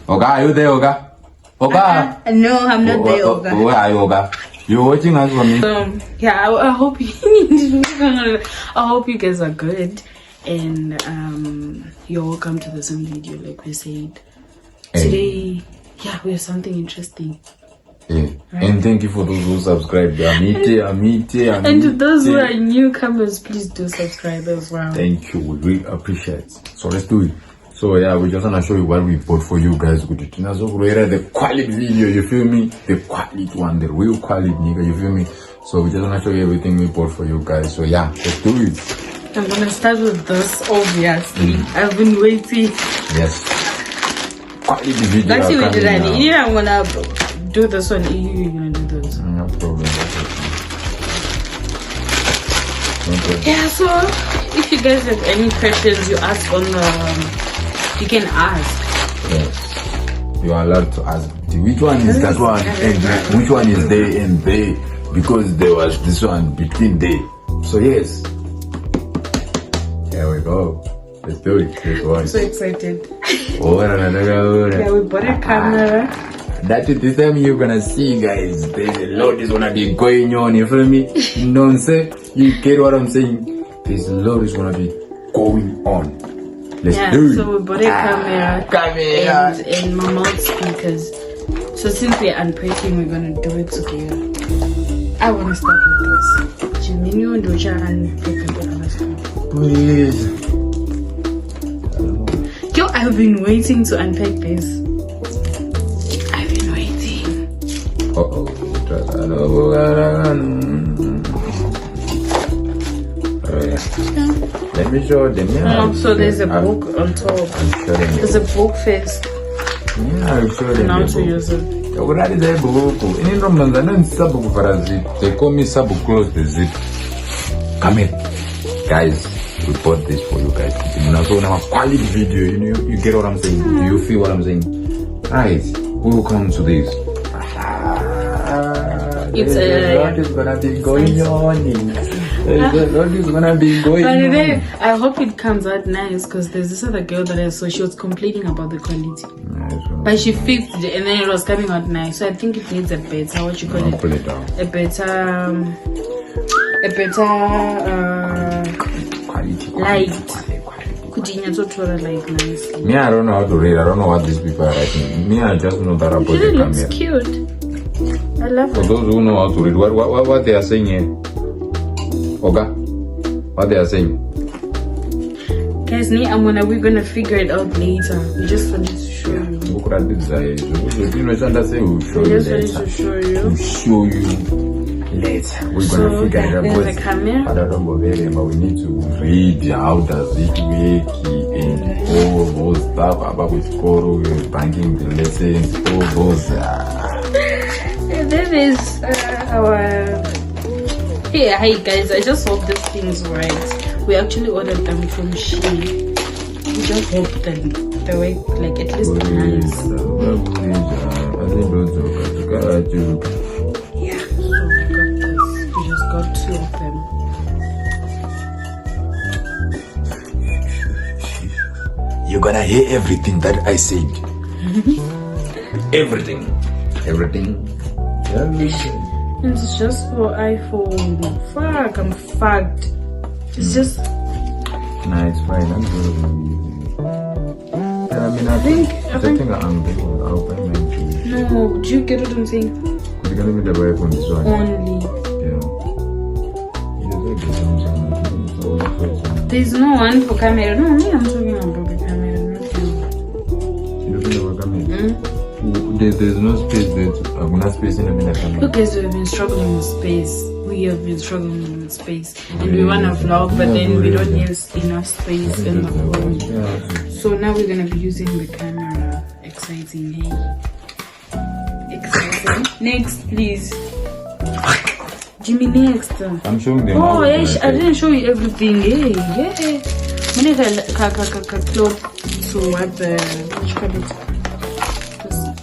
Oga, are you there, Oga? Oga? No, I'm not there, Oga. Where are you, Oga? You're watching us from me. Yeah, I hope you I hope you guys are good, and you're welcome to the same video. Like we said today, yeah, we have something interesting. Yeah. Right. And thank you for those who subscribed. And to those who are newcomers, please do subscribe as well. Thank you, we really appreciate it. So let's do it. So yeah, we just wanna show you what we bought for you guys. The quality video, you feel me? The quality one, the real quality nigga, you feel me? So we just wanna show you everything we bought for you guys. So yeah, let's do it. I'm gonna start with this, obviously. I've been waiting. Yes. Quality video. Actually, we did that. Yeah, I'm gonna do this one. You're gonna do this. No problem. Okay. Yeah, so if you guys have any questions, you ask on the. You can ask. Yes. You are allowed to ask. Which one is that one and which one is there and there? Because there was this one between there. So yes. Here we go. Let's do it. Let's watch. I'm so excited. Yeah, we bought a camera. That is the time you're gonna see, guys. There's a lot is gonna be going on. You feel me? Nonsense. You get what I'm saying? There's a lot is gonna be going on. Let's do it. So we bought a camera and my mouth speakers. So since we're unpacking, we're gonna do it together. I wanna start with this. Jimmy, do you unpack the other stuff? Please. Yo, I've been waiting to unpack this. I've been waiting. Let me show them. Yeah, so there's a book on top. There's a book first. Yeah, I'll show them. Now to use it. What is that book? In Ramadan, I don't sabu for zip. They call me sabu close the zip. Come in, guys. We bought this for you guys. So now quality video. You get what I'm saying? Do you feel what I'm saying? Guys, welcome to this. It's what is gonna be going on? What is gonna be going on? I hope it comes out nice, because there's this other girl that I saw. She was complaining about the quality, but she fixed it and then it was coming out nice. So I think it needs a better, what you call it? Pull it down. A better Quality. light. Could you not like nicely? Me, I don't know how to read. I don't know what these people are writing. Me, I just know that about the It looks camera. cute. I love For it. those who know how to read, what they are saying here? Oga, what they are saying? Guys, we're gonna figure it out later. We just wanted to show you. We just wanted to show you later. We're gonna figure it out. There's a camera. But we need to read how does it work and all those stuff about with Koro, banking the lessons, all those. And then there's our. Hey, hi guys. I just hope this thing's right. We actually ordered them from Shein. We just hope that they work like at least nice. Yeah, so we got this. We just got 2 of them. You're gonna hear everything that I said. Everything. It's just for iPhone. Fuck, I'm fucked. It's just. Nah, it's fine. I'm good. I think I'll buy mine too. No, do you get what I'm saying? You're gonna be the buy from this one. Only. Yeah. There's no one for camera. No, me, I'm talking about the camera. Not you. There's no space there. I'm not space in the camera. Look, guys, we've been struggling with space. We have been struggling with space. And we want to vlog, but then we don't have enough space in the phone. So now we're going to be using the camera. Exciting, hey? Exciting. Next, please. Jimmy, next. I'm showing them. Oh, I didn't show you everything. Hey, yeah. We need a cloth to what the.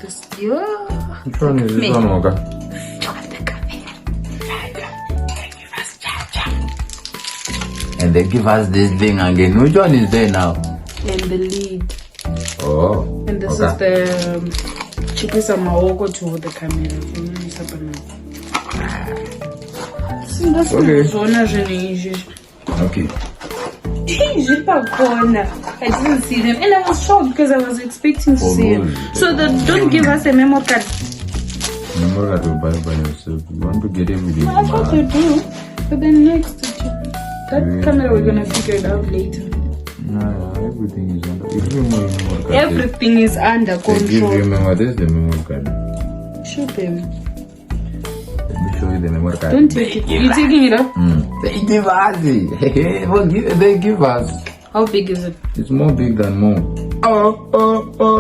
This, yeah. Which one is this one, Oga? And they give us this thing again. Which one is there now? And the lid. Oh, Oh. And this is the chikisa maoko to the camera. Okay. I didn't see them, and I was shocked because I was expecting to see them. So don't give us a memo card. Memo card will buy by yourself. You want to get everything. I thought you do, but then next that camera we're gonna figure it out later. No, everything is under. If you remember, everything is under control. If you remember, this is the memo card. Show them. Let me show you the memory card. Don't take it. You taking it up? They give us it. They give us. How big is it? It's more big than more.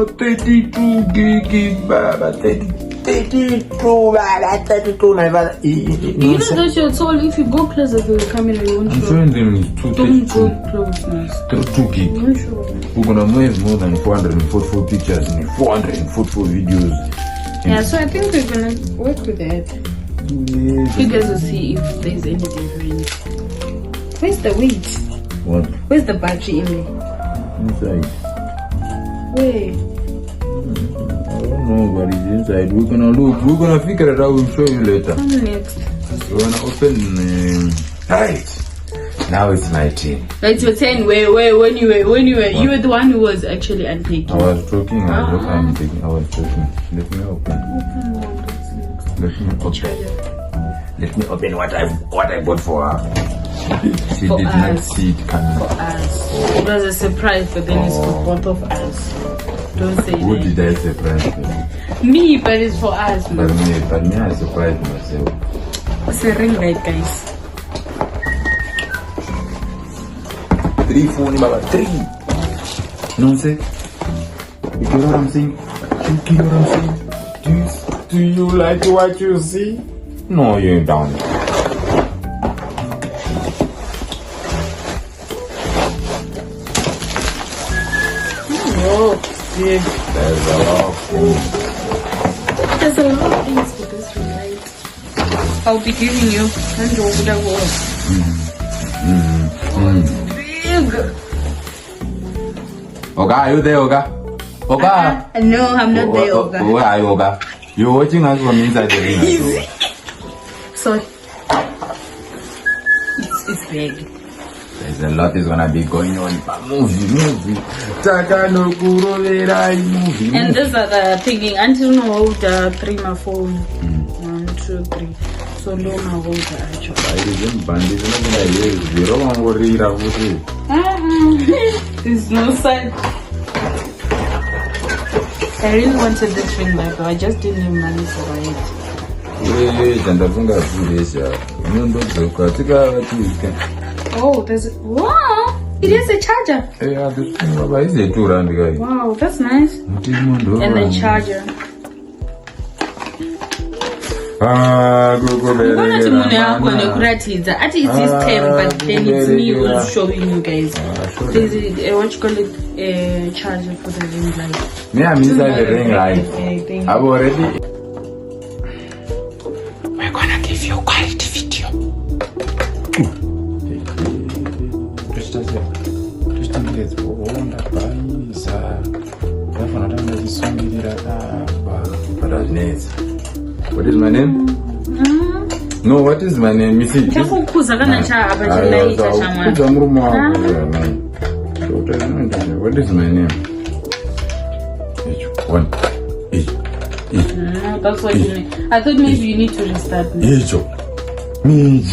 32 gig, baba. 32, baba. 32, my father. You know that you're tall. If you go closer to the camera, you won't show. I'm showing them it's 232. Don't go close. 2 gig. You won't show. We're gonna move more than 444 pictures and 444 videos. Yeah, so I think we're gonna work with that. Yes. You guys will see if there's any difference. Where's the weight? What? Where's the battery in there? Inside. Where? I don't know what is inside. We're gonna look. We're gonna figure it out. We'll show you later. Come next. We're gonna open. Right. Now it's my turn. It's your turn. When you were the one who was actually unpacking. I was talking. I was talking. Let me open. Let me open what I bought for her. She For did us. not see it coming. For us. It was a surprise, but then it's for both of us. Don't say Who that. did I surprise them? Me, but it's for us. But me, I surprised myself. It's a ring light, guys. 3, 4, Baba, 3. No say. You get what I'm saying? You get what I'm saying? Do you like what you see? No, you don't. Oh, yeah. There's a lot of things. There's a lot of things for this ring light. I'll be giving you hand over the wall. Big. Oga, are you there, Oga? Oga? No, I'm not there, Oga. Where are you, Oga? You're watching us from inside the ring. Easy. Sorry. It's big. There's a lot is gonna be going on. Movie. Takano Kurovera movie. And these are the thinking until no hold the 3 my phone. 1, 2, 3. So no my hold the actual. There's no side. I really wanted this ring light, but I just didn't have money to buy it. Oh, there's wow! It is a charger. Yeah, this thing is a 2 rand guy. Wow, that's nice. And the charger. It's his time, but then it's me who's showing you guys. There's a what you call it, a charger for the ring light. Yeah, I'm inside the ring light. I've already. We're gonna give you quality video. What is my name? No, what is my name? You see? What is my name? H1. No, that's what you need. I thought maybe you need to restart me. Me.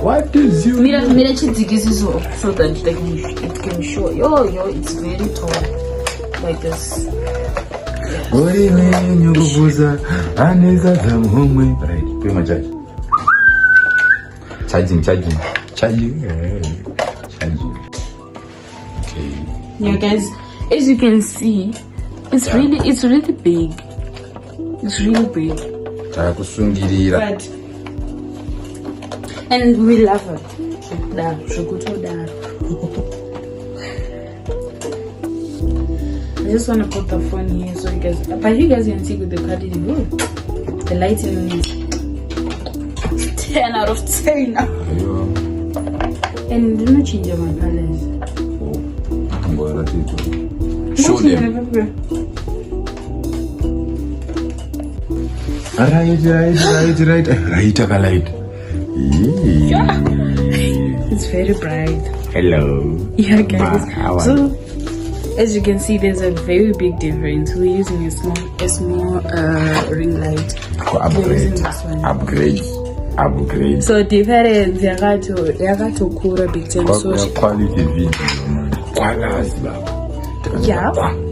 What is you? Mira so that it can show. Yo, it's very tall. Like this. Right, pay my charge. Charging. Okay. Yeah, guys, as you can see, it's really big. It's really big. But and we love it. I just want to put the phone here so you guys, but you guys can see with the quality. The lighting is 10 out of 10. And do not change my colors. Show them. Right, light. It's very bright. Hello. Yeah, guys. How are So, as you can see, there's a very big difference. We're using a small ring light. We're using this one. Upgrade. So difference, yakato kura big time. So Quality video, man. yeah,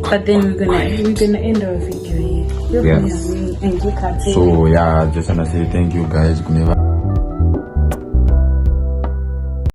but then we're gonna end our video here. Yes. And you can say So yeah, just wanna say thank you guys.